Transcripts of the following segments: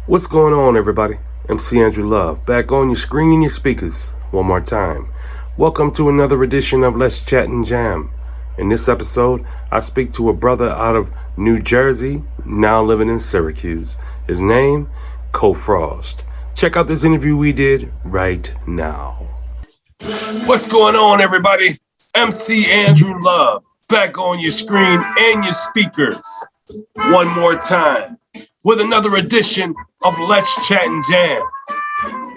What's going on, everybody? MC Andrew Love, back on your screen and your speakers one more time. Welcome to another edition of Let's Chat and Jam. In this episode, I speak to a brother out of New Jersey, now living in Syracuse. His name, Koe Frost. Check out this interview we did right now. What's going on, everybody? MC Andrew Love, back on your screen and your speakers one more time with another edition of Let's Chat and Jam.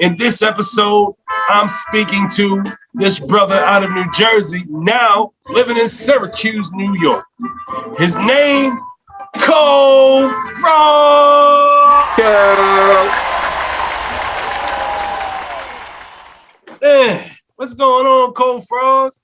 In this episode, I'm speaking to this brother out of New Jersey, now living in Syracuse, New York. His name, Koe Frost. What's going on, Koe Frost?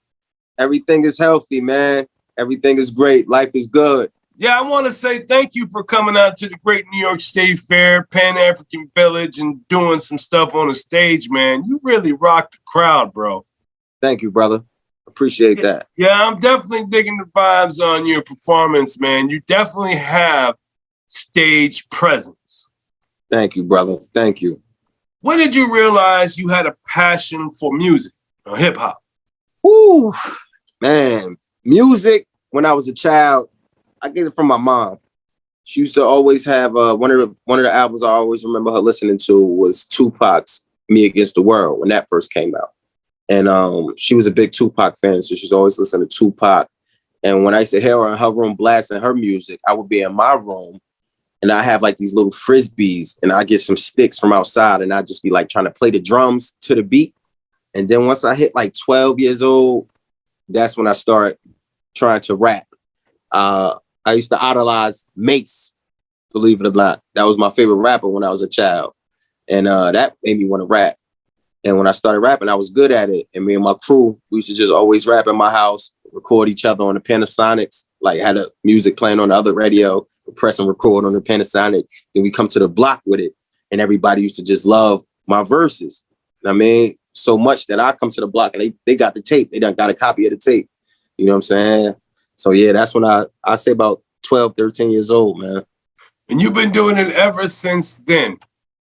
Everything is healthy, man. Everything is great. Life is good. Yeah, I want to say thank you for coming out to the Great New York State Fair, Pan-African Village, and doing some stuff on the stage, man. You really rocked the crowd, bro. Thank you, brother. Appreciate that. Yeah, I'm definitely digging the vibes on your performance, man. You definitely have stage presence. Thank you, brother. Thank you. When did you realize you had a passion for music or hip-hop? Ooh, man. Music, when I was a child, I get it from my mom. She used to always have one of the albums I always remember her listening to was Tupac's "Me Against the World" when that first came out, and she was a big Tupac fan, so she's always listening to Tupac. And when I used to hear her in her room blasting her music, I would be in my room, and I have like these little frisbees, and I get some sticks from outside, and I just be like trying to play the drums to the beat. And then once I hit like 12 years old, that's when I start trying to rap. I used to idolize Mace, believe it or not. That was my favorite rapper when I was a child. And that made me want to rap. And when I started rapping, I was good at it. And me and my crew, we used to just always rap in my house, record each other on the Panasonics, like had a music playing on the other radio, press and record on the Panasonic. Then we come to the block with it. And everybody used to just love my verses. I mean, so much that I come to the block and they got the tape. They done got a copy of the tape. You know what I'm saying? So, yeah, that's when I say about 12, 13 years old, man. And you've been doing it ever since then.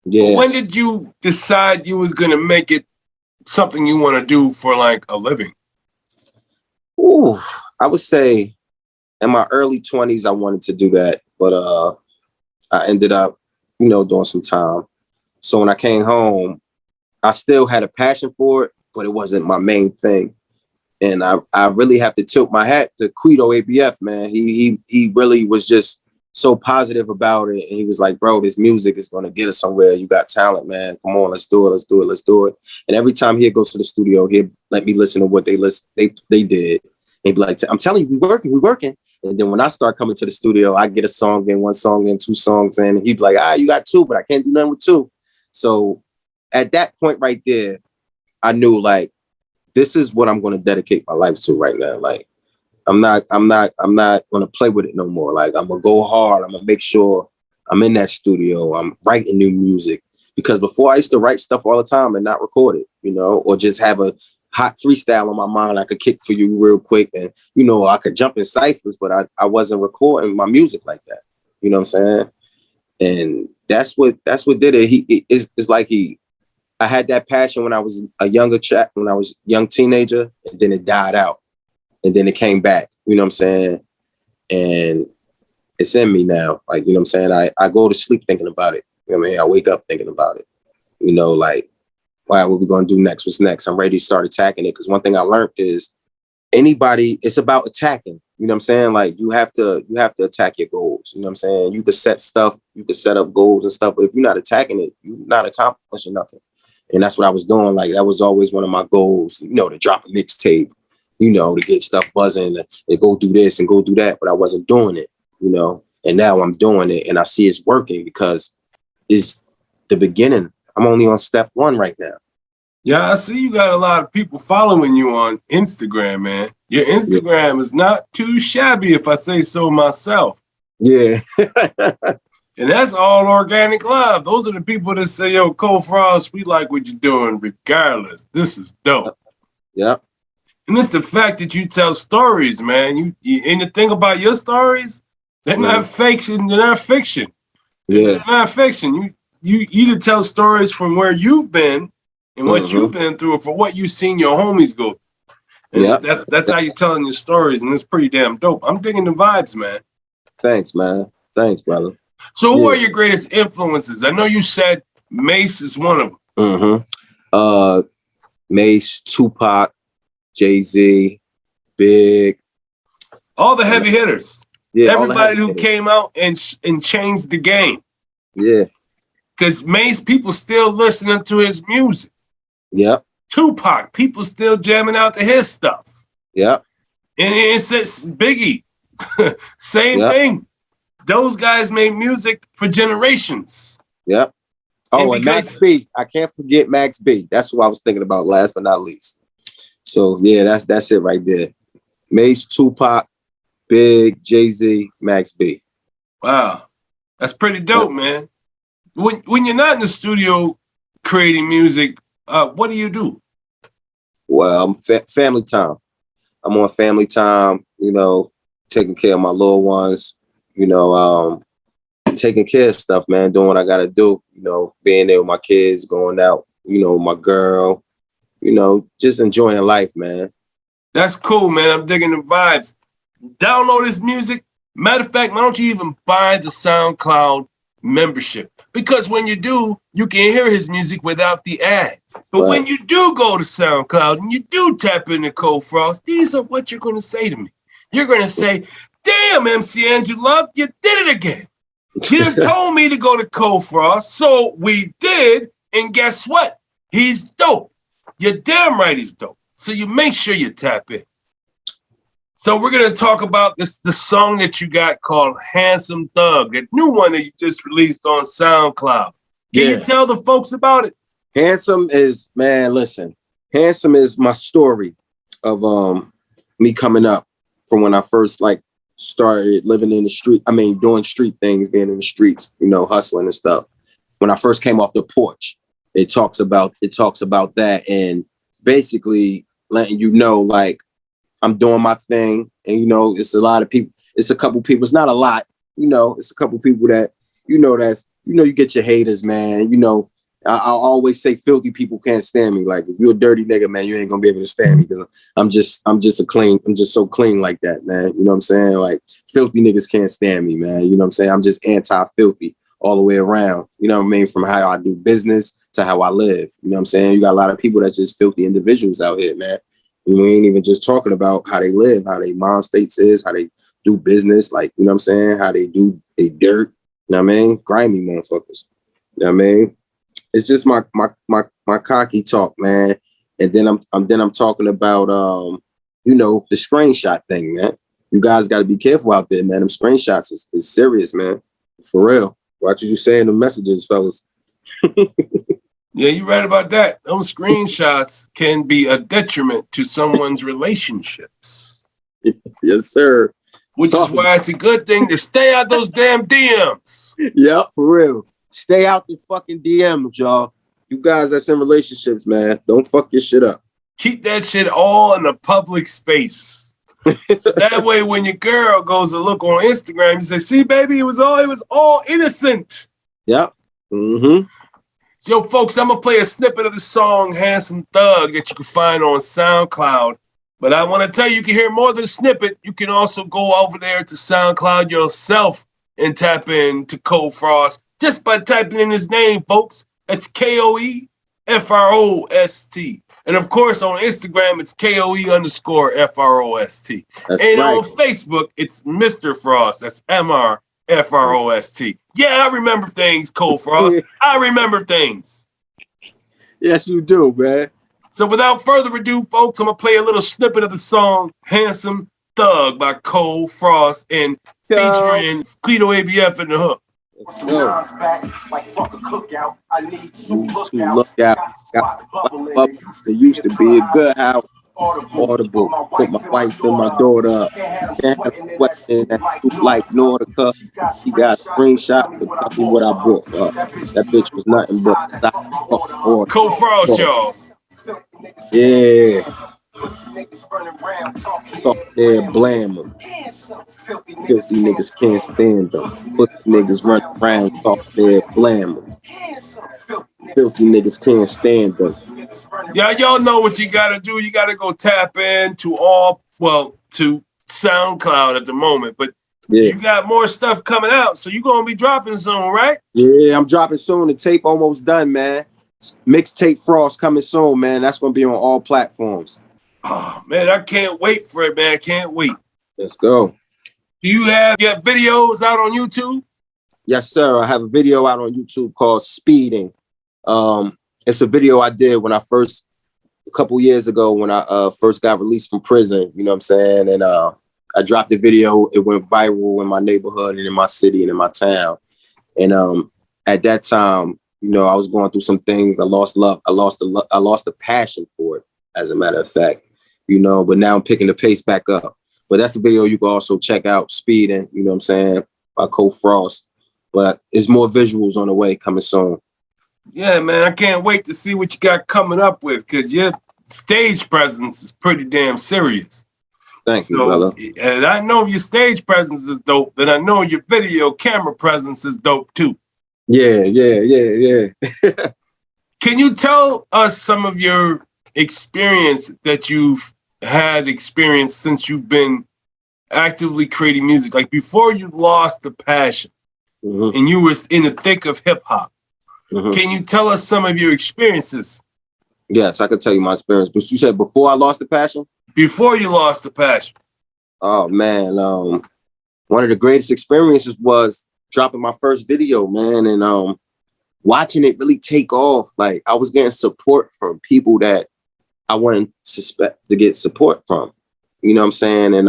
Yeah. But when did you decide you was going to make it something you want to do for like a living? Ooh, I would say in my early 20s, I wanted to do that. But I ended up, doing some time. So when I came home, I still had a passion for it, but it wasn't my main thing. And I really have to tilt my hat to Queeto ABF, man. He really was just so positive about it. And he was like, bro, this music is going to get us somewhere. You got talent, man. Come on, let's do it. Let's do it. Let's do it. And every time he'd go to the studio, he'd let me listen to what they did. He'd be like, I'm telling you, we working. And then when I start coming to the studio, I get a song in, one song in, two songs in. And he'd be like, you got two, but I can't do nothing with two. So at that point right there, I knew like, this is what I'm going to dedicate my life to right now. Like, I'm not going to play with it no more. Like, I'm going to go hard. I'm going to make sure I'm in that studio. I'm writing new music, because before I used to write stuff all the time and not record it, or just have a hot freestyle on my mind I could kick for you real quick. And, I could jump in ciphers, but I wasn't recording my music like that. You know what I'm saying? And that's what did it. It's like I had that passion when I was a younger chap, when I was a young teenager, and then it died out. And then it came back, you know what I'm saying? And it's in me now. Like, you know what I'm saying? I go to sleep thinking about it. You know what I mean? I wake up thinking about it. Like, all right, what we going to do next? What's next? I'm ready to start attacking it. Because one thing I learned is it's about attacking. You know what I'm saying? Like, you have to attack your goals. You know what I'm saying? You could set up goals and stuff, but if you're not attacking it, you're not accomplishing nothing. And that's what I was doing. Like, that was always one of my goals, to drop a mixtape, to get stuff buzzing and go do this and go do that. But I wasn't doing it, and now I'm doing it, and I see it's working because it's the beginning. I'm only on step one right now. Yeah, I see you got a lot of people following you on Instagram, man. Your Instagram is not too shabby, if I say so myself. Yeah. And that's all organic love. Those are the people that say, yo, Koe Frost, we like what you're doing regardless. This is dope. Yeah. And it's the fact that you tell stories, man. You and the thing about your stories, they're not fiction. They're not fiction. Yeah. They're not fiction. you either tell stories from where you've been and what you've been through, or for what you've seen your homies go through. And that's how you're telling your stories, and it's pretty damn dope. I'm digging the vibes, man. Thanks, man. Thanks, brother. So who are your greatest influences? I know you said Mace is one of them. Mace, Tupac, Jay-Z, Big. All the heavy hitters. Yeah, everybody who came out and changed the game. Yeah. Because Mace, people still listening to his music. Yep. Tupac, people still jamming out to his stuff. Yep. And it's Biggie. Same thing. Those guys made music for generations. Yep. Oh, and Max B. I can't forget Max B. That's what I was thinking about last but not least. So yeah, that's it right there. Mace, Tupac, Big, Jay-Z, Max B. Wow. That's pretty dope, man. When you're not in the studio creating music, what do you do? Well, family time. I'm on family time, you know, taking care of my little ones, you know, taking care of stuff, man, doing what I got to do, you know, being there with my kids, going out, you know, my girl, you know, just enjoying life, man. That's cool, man. I'm digging the vibes. Download his music. Matter of fact, why don't you even buy the SoundCloud membership? Because when you do, you can hear his music without the ads. But when you do go to SoundCloud and you do tap into Koe Frost, these are what you're going to say to me. You're going to say, damn, MC Andrew Love, you did it again. You done told me to go to Koe Frost, so we did, and guess what? He's dope. You're damn right he's dope. So you make sure you tap in. So we're going to talk about the song that you got called Handsome Thug, that new one that you just released on SoundCloud. Can you tell the folks about it? Handsome is, man, listen. Handsome is my story of me coming up from when I first started living in the street. I mean, doing street things, being in the streets, you know, hustling and stuff. When I first came off the porch, it talks about that, and basically letting you know, like, I'm doing my thing, and you know, it's a lot of people. It's a couple people. It's not a lot, you know. It's a couple people that you know. You get your haters, man. You know, I always say filthy people can't stand me. Like, if you're a dirty nigga, man, you ain't gonna be able to stand me because I'm just so clean like that, man. You know what I'm saying? Like, filthy niggas can't stand me, man. You know what I'm saying? I'm just anti-filthy all the way around. You know what I mean? From how I do business to how I live. You know what I'm saying? You got a lot of people that's just filthy individuals out here, man. We ain't even just talking about how they live, how they mind states is, how they do business, like, you know what I'm saying? How they do they dirt, you know what I mean? Grimy motherfuckers. You know what I mean? It's just my cocky talk, man. And then I'm talking about you know, the screenshot thing, man. You guys gotta be careful out there, man. Them screenshots is serious, man. For real. Watch what you say in the messages, fellas. Yeah, you're right about that. Those screenshots can be a detriment to someone's relationships. Yes, sir. Which is why it's a good thing to stay out those damn DMs. Yep, for real. Stay out the fucking DMs, y'all. You guys that's in relationships, man, don't fuck your shit up. Keep that shit all in a public space. So that way, when your girl goes to look on Instagram, you say, "See, baby, it was all innocent." Yep. Mm-hmm. Yo, folks, I'm going to play a snippet of the song Handsome Thug that you can find on SoundCloud. But I want to tell you, you can hear more than a snippet. You can also go over there to SoundCloud yourself and tap into Koe Frost just by typing in his name, folks. That's KOE FROST. And, of course, on Instagram, it's KOE_FROST. And on Facebook, it's Mr. Frost. That's MRFROST. Yeah, I remember things, Koe Frost. I remember things. Yes, you do, man. So without further ado, folks, I'm going to play a little snippet of the song Handsome Thug by Koe Frost and featuring Queeto ABF in the hook. Some lines back, like fuck a cookout. I need to look out. There used to be a good house. Audible. Put my wife and my daughter up. Can't have sweating that suit like Nordica. He got a screenshot, but tell me what I bought for her. That bitch was nothing but fucking order. Koe Frost, y'all. Yeah. Talk there, blam them. Filthy niggas can't stand them. Pussy niggas run around, talk there, blam them. Filthy niggas can't stand them. Yeah, y'all know what you gotta do. You gotta go tap in to to SoundCloud at the moment, but Yeah. you got more stuff coming out, so you're gonna be dropping soon, right? Yeah, I'm dropping soon. The tape almost done, man. Mixtape Frost coming soon, man. That's gonna be on all platforms. Oh man, I can't wait for it, man. I can't wait. Let's go. Do you have your videos out on YouTube? Yes, sir. I have a video out on YouTube called Speeding. It's a video I did when a couple years ago when I first got released from prison, you know what I'm saying? And I dropped the video. It went viral in my neighborhood and in my city and in my town. And at that time, you know, I was going through some things. I lost love. I lost the passion for it, as a matter of fact, you know, but now I'm picking the pace back up. But that's a video you can also check out, Speeding, you know what I'm saying, by Koe Frost. But there's more visuals on the way coming soon. Yeah, man, I can't wait to see what you got coming up with, because your stage presence is pretty damn serious. Thank you, brother. And I know your stage presence is dope, then I know your video camera presence is dope too. Yeah. Can you tell us some of your experience that you've had experienced since you've been actively creating music? Like before you lost the passion and you were in the thick of hip hop. Can you tell us some of your experiences? Yes, I can tell you my experience. But you said before I lost the passion? Before you lost the passion. Oh man, one of the greatest experiences was dropping my first video, man, and watching it really take off. Like I was getting support from people that I wouldn't suspect to get support from. You know what I'm saying? And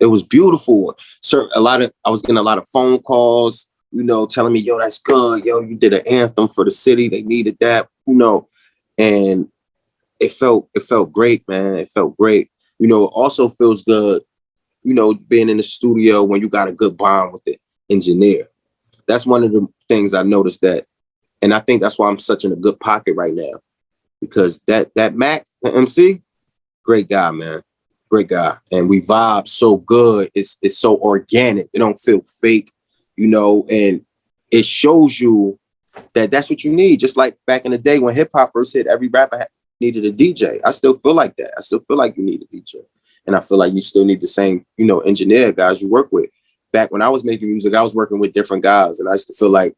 it was beautiful. I was getting a lot of phone calls, you know, telling me, yo, that's good. Yo, you did an anthem for the city. They needed that, you know, and it felt great, man. It felt great. You know, it also feels good, you know, being in the studio when you got a good bond with the engineer. That's one of the things I noticed that, and I think that's why I'm such in a good pocket right now, because that Mac, the MC, great guy, man. Great guy. And we vibe so good. It's so organic. It don't feel fake, you know, and it shows you that that's what you need. Just like back in the day when hip hop first hit, every rapper needed a DJ. I still feel like that. I still feel like you need a DJ. And I feel like you still need the same, you know, engineer guys you work with. Back when I was making music, I was working with different guys, and I used to feel like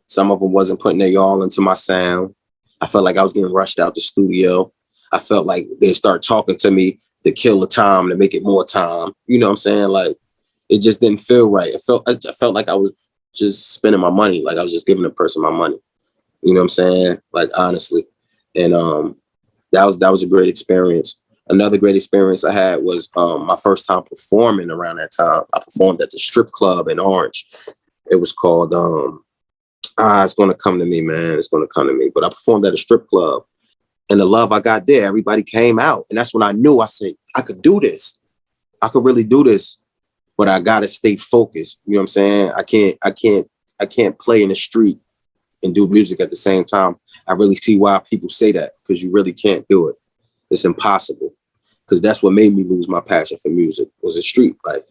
some of them wasn't putting their all into my sound. I felt like I was getting rushed out the studio. I felt like they start talking to me to kill the time, to make it more time. You know what I'm saying? Like, it just didn't feel right. I felt like I was just spending my money. Like I was just giving the person my money. You know what I'm saying? Like, honestly. And that was a great experience. Another great experience I had was my first time performing around that time. I performed at the strip club in Orange. It was called, it's going to come to me, man. It's going to come to me. But I performed at a strip club. And the love I got there, everybody came out. And that's when I knew, I said, I could do this. I could really do this. But I got to stay focused. You know what I'm saying? I can't play in the street and do music at the same time. I really see why people say that, because you really can't do it. It's impossible. Because that's what made me lose my passion for music, was the street life.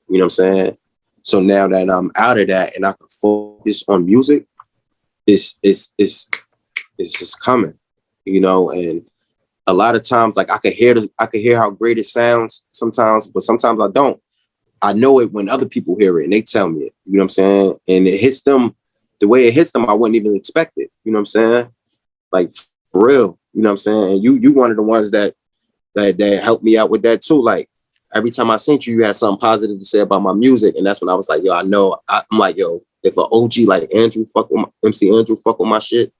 You know what I'm saying? So now that I'm out of that and I can focus on music, it's just coming. You know, and a lot of times, like I could hear how great it sounds sometimes, but sometimes I don't. I know it when other people hear it and they tell me it. You know what I'm saying? And it hits them the way it hits them. I wouldn't even expect it. You know what I'm saying? Like, for real. You know what I'm saying? And you one of the ones that helped me out with that too. Like, every time I sent you, you had something positive to say about my music, and that's when I was like, yo, I know. I'm like, yo, if an OG like Andrew MC Andrew fuck with my shit,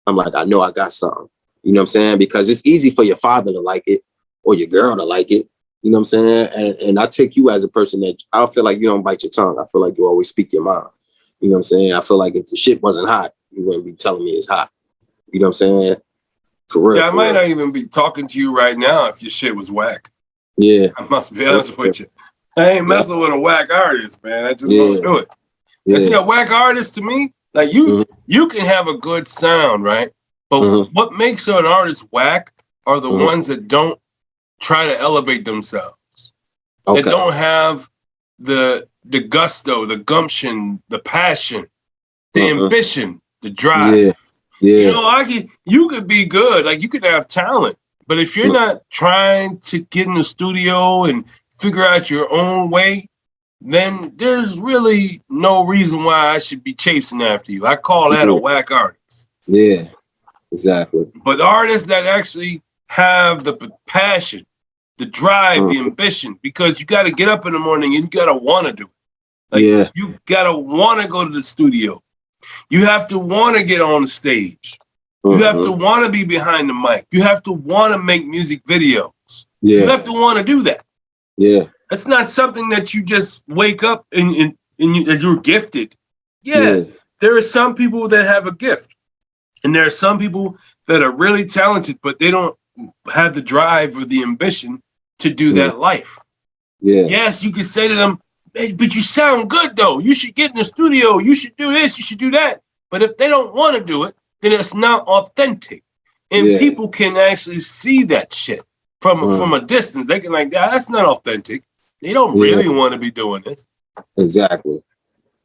I'm like, I know I got something. You know what I'm saying? Because it's easy for your father to like it or your girl to like it. You know what I'm saying? And I take you as a person that I don't feel like you don't bite your tongue. I feel like you always speak your mind. You know what I'm saying? I feel like if the shit wasn't hot, you wouldn't be telling me it's hot. You know what I'm saying? For real. Yeah, I might not even be talking to you right now if your shit was whack. Yeah. I must be honest with you. I ain't messing with a whack artist, man. I just won't do it. Yeah. See, a whack artist to me, like you can have a good sound, right? But what makes an artist whack are the ones that don't try to elevate themselves. Okay. That don't have the gusto, the gumption, the passion, the ambition the drive. Yeah. Yeah. You know, you could be good, like you could have talent, but if you're not trying to get in the studio and figure out your own way, then there's really no reason why I should be chasing after you. I call that a whack artist. Yeah, exactly. But artists that actually have the passion, the drive, the ambition, because you got to get up in the morning and you got to want to do it. Like, you got to want to go to the studio. You have to want to get on the stage. You have to want to be behind the mic. You have to want to make music videos. You have to want to do that. Yeah. It's not something that you just wake up and you're gifted. Yeah, there are some people that have a gift. And there are some people that are really talented, but they don't have the drive or the ambition to do that life. Yeah. Yes, you can say to them, hey, but you sound good, though. You should get in the studio. You should do this. You should do that. But if they don't want to do it, then it's not authentic. And people can actually see that shit from a distance. They can like, that's not authentic. They don't really want to be doing this. Exactly.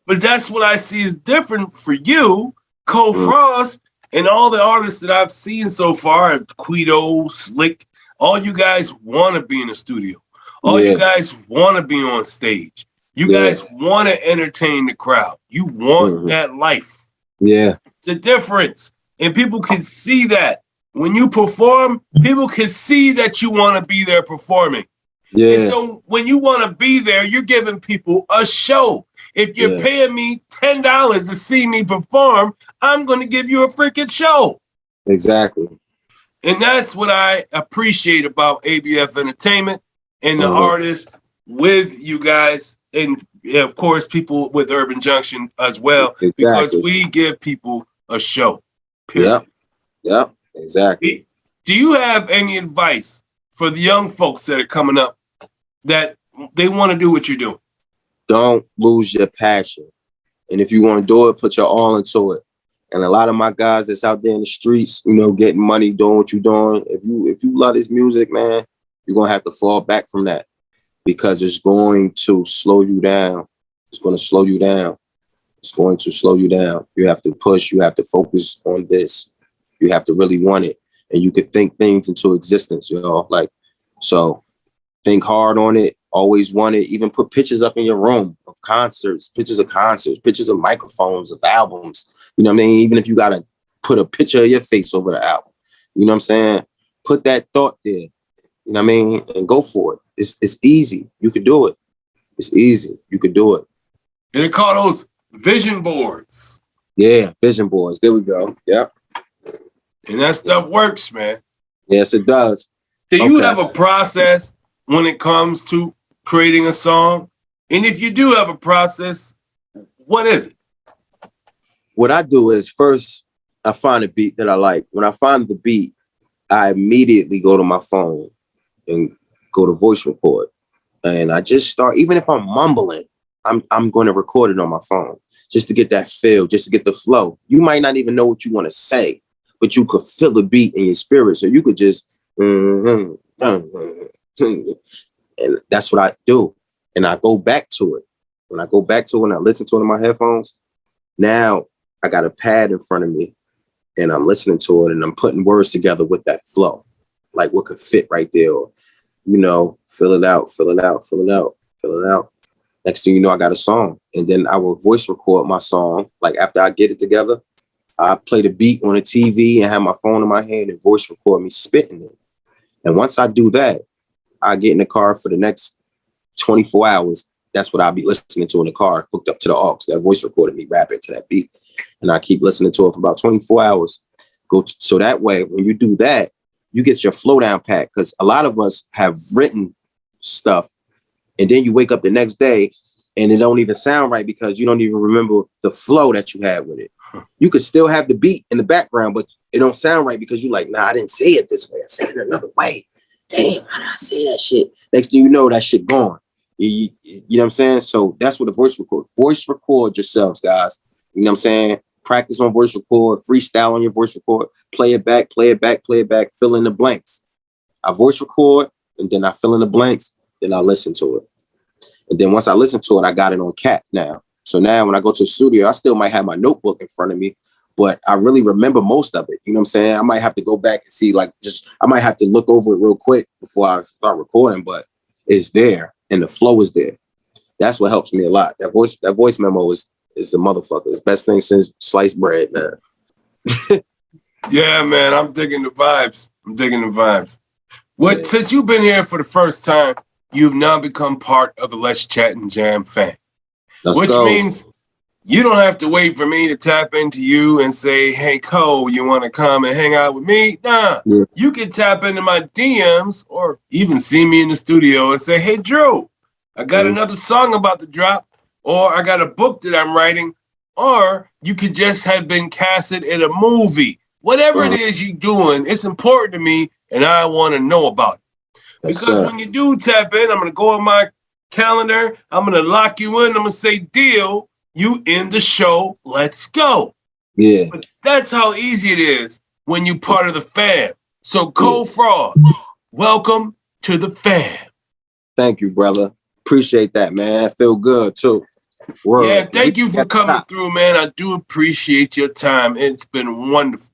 But that's what I see is different for you, Koe Frost, and all the artists that I've seen so far, Queeto, Slick, all you guys want to be in the studio. All you guys want to be on stage. You guys want to entertain the crowd. You want that life. Yeah. It's a difference. And people can see that. When you perform, people can see that you want to be there performing. Yeah. And so when you want to be there, you're giving people a show. If you're paying me $10 to see me perform, I'm going to give you a freaking show. Exactly. And that's what I appreciate about ABF Entertainment and the artists with you guys. And of course, people with Urban Junction as well, because we give people a show. Period. Yep. Exactly. Do you have any advice for the young folks that are coming up that they want to do what you're doing? Don't lose your passion. And if you want to do it, put your all into it. And a lot of my guys that's out there in the streets, you know, getting money, doing what you're doing. If you love this music, man, you're going to have to fall back from that because it's going to slow you down. It's going to slow you down. It's going to slow you down. You have to push. You have to focus on this. You have to really want it. And you could think things into existence, you know, like, so think hard on it. Always want it. Even put pictures up in your room of concerts, pictures of microphones, of albums. You know what I mean? Even if you got to put a picture of your face over the album, you know what I'm saying? Put that thought there, you know what I mean? And go for it. It's easy. You could do it. It's easy. You could do it. And they call those vision boards. Yeah, vision boards. There we go. Yep. And that stuff works, man. Yes, it does. Do you have a process when it comes to creating a song? And if you do have a process, what is it? What I do is first, I find a beat that I like. When I find the beat, I immediately go to my phone and go to voice record. And I just start, even if I'm mumbling, I'm going to record it on my phone just to get that feel, just to get the flow. You might not even know what you want to say, but you could feel the beat in your spirit. So you could just, and that's what I do. And I go back to it. When I go back to it and I listen to it in my headphones, now I got a pad in front of me and I'm listening to it and I'm putting words together with that flow, like what could fit right there. Or, you know, fill it out, fill it out, fill it out, fill it out. Next thing you know, I got a song. And then I will voice record my song. Like after I get it together, I play the beat on the TV and have my phone in my hand and voice record me spitting it. And once I do that, I get in the car for the next 24 hours. That's what I'll be listening to in the car, hooked up to the aux. That voice recorded me rapping to that beat. And I keep listening to it for about 24 hours. So that way, when you do that, you get your flow down pat. Because a lot of us have written stuff and then you wake up the next day and it don't even sound right because you don't even remember the flow that you had with it. You could still have the beat in the background, but it don't sound right because you're like, nah, I didn't say it this way. I said it another way. Damn, how did I say that shit? Next thing you know, that shit gone. You know what I'm saying? So that's what a voice record. Voice record yourselves, guys. You know what I'm saying? Practice on voice record, freestyle on your voice record, play it back, play it back, play it back, fill in the blanks. I voice record and then I fill in the blanks, then I listen to it. And then once I listen to it, I got it on cap now. So now when I go to the studio, I still might have my notebook in front of me, but I really remember most of it. You know what I'm saying? I might have to go back and see, like, I might have to look over it real quick before I start recording, but it's there and the flow is there. That's what helps me a lot. That voice memo is the motherfucker. It's the best thing since sliced bread, man. Yeah, man, I'm digging the vibes. Yeah. Since you've been here for the first time, you've now become part of the Let's Chat and Jam fan. Which means you don't have to wait for me to tap into you and say, hey, Cole, you want to come and hang out with me? Nah, Yeah. You can tap into my DMs or even see me in the studio and say, hey, Drew, I got another song about to drop, or I got a book that I'm writing, or you could just have been casted in a movie. Whatever it is you're doing, it's important to me, and I want to know about it. Because when you do tap in, I'm going to go on my calendar, I'm going to lock you in, I'm going to say, deal, you in the show, let's go. Yeah. But that's how easy it is when you're part of the fam. So Koe Frost, welcome to the fam. Thank you, brother. Appreciate that, man. I feel good, too. Word. Yeah, thank you for coming through, man. I do appreciate your time. It's been wonderful.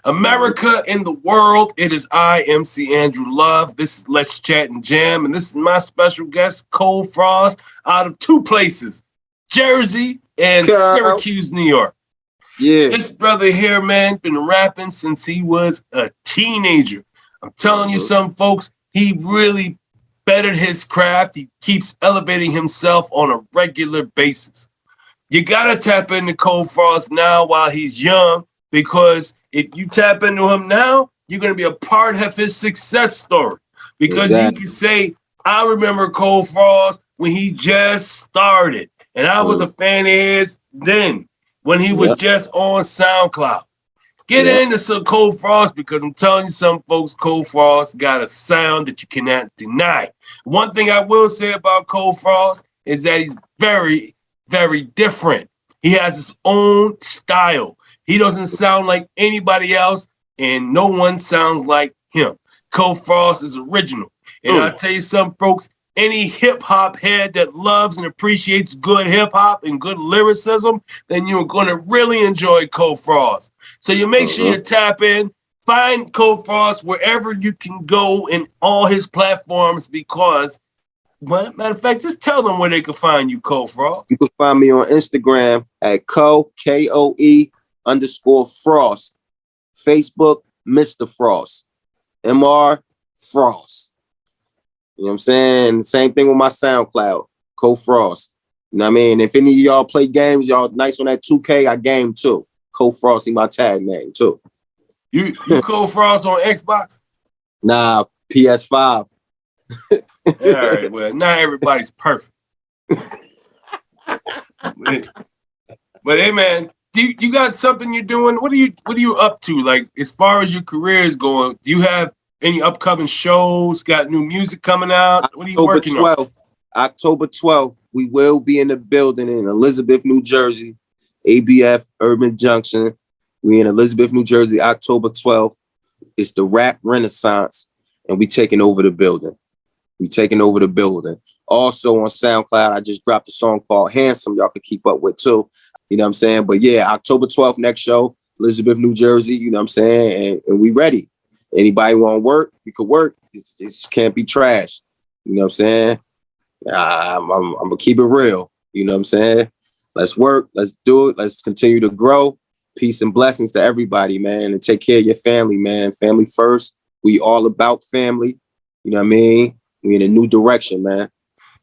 America in the world, it is I, MC Andrew Love. This is Let's Chat and Jam, and this is my special guest, Koe Frost, out of two places, Jersey and Syracuse, New York. Yeah. This brother here, man, been rapping since he was a teenager. I'm telling you some folks, he really bettered his craft. He keeps elevating himself on a regular basis. You got to tap into Koe Frost now while he's young, because if you tap into him now, you're going to be a part of his success story. Because you can say, I remember Koe Frost when he just started. And I was a fan of his then, when he was just on SoundCloud. Get into some Koe Frost, because I'm telling you some folks, Koe Frost got a sound that you cannot deny. One thing I will say about Koe Frost is that he's very, very different. He has his own style. He doesn't sound like anybody else, and no one sounds like him. Koe Frost is original. And I'll tell you some folks, any hip-hop head that loves and appreciates good hip-hop and good lyricism, then you're going to really enjoy Koe Frost. So you make sure you tap in, find Koe Frost wherever you can go in all his platforms, because, matter of fact, just tell them where they can find you, Koe Frost. You can find me on Instagram at Koe, Koe_Frost. Facebook, Mr. Frost. MR Frost. You know what I'm saying? Same thing with my SoundCloud, Koe Frost. You know what I mean? If any of y'all play games, y'all nice on that 2K, I game too. Koe Frost is my tag name too. You Koe Frost on Xbox? Nah, PS5. All right, well, not everybody's perfect. But hey, man, you got something you're doing? What are you up to? Like, as far as your career is going, do you have any upcoming shows? Got new music coming out? What are you working on? October 12th, we will be in the building in Elizabeth, New Jersey. ABF, Urban JunXon. We in Elizabeth, New Jersey, October 12th. It's the Rap Renaissance, and we taking over the building. Also on SoundCloud, I just dropped a song called Handsome. Y'all can keep up with too. You know what I'm saying? But yeah, October 12th, next show, Elizabeth, New Jersey. You know what I'm saying? And we ready. Anybody want to work? You could work. It just can't be trash. You know what I'm saying? I'm gonna keep it real. You know what I'm saying? Let's work. Let's do it. Let's continue to grow. Peace and blessings to everybody, man. And take care of your family, man. Family first. We all about family. You know what I mean? We in a new direction, man.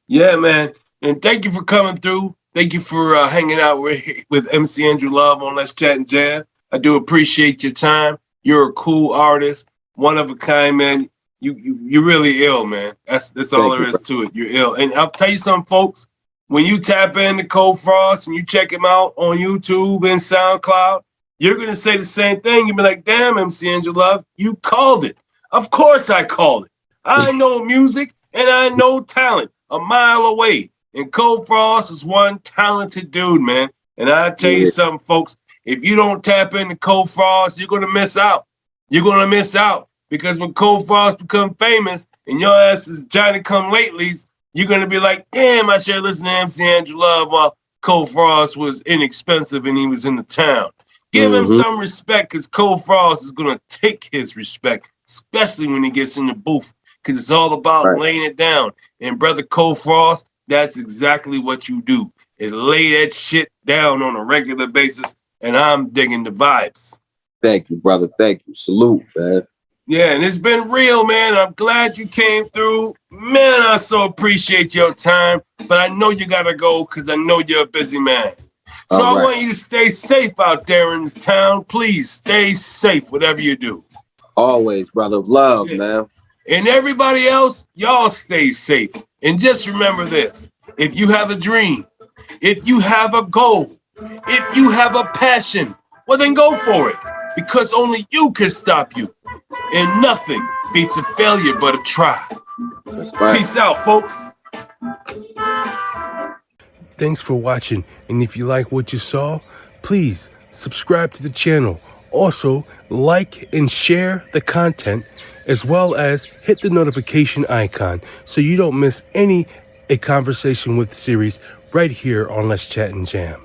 Yeah, man. And thank you for coming through. Thank you for hanging out with MC Andrew Love on Let's Chat and Jam. I do appreciate your time. You're a cool artist, one of a kind, man. You're really ill, man. That's all there is to it. You're ill. And I'll tell you something, folks. When you tap into Koe Frost and you check him out on YouTube and SoundCloud, you're going to say the same thing. You'll be like, damn, MC Andrew Love, you called it. Of course I called it. I know music and I know talent a mile away. And Koe Frost is one talented dude, man. And I tell you something, folks, if you don't tap into Koe Frost, you're going to miss out. You're going to miss out. Because when Koe Frost become famous and your ass is Johnny come latelys, you're going to be like, damn, I should listen to MC Andrew Love while Koe Frost was inexpensive and he was in the town. Give him some respect, because Koe Frost is going to take his respect, especially when he gets in the booth, because it's all about laying it down. And brother Koe Frost, that's exactly what you do, is lay that shit down on a regular basis, and I'm digging the vibes. Thank you, brother. Thank you. Salute, man. Yeah, and it's been real, man. I'm glad you came through. Man, I so appreciate your time, but I know you got to go because I know you're a busy man. So I want you to stay safe out there in this town. Please stay safe, whatever you do. Always, brother. Love, man. And everybody else, y'all stay safe. And just remember this. If you have a dream, if you have a goal, if you have a passion, well, then go for it. Because only you can stop you. And nothing beats a failure but a try. That's right. Peace out, folks. Thanks for watching, and if you like what you saw, please subscribe to the channel. Also, like and share the content, as well as hit the notification icon so you don't miss A Conversation with series right here on Let's Chat and Jam.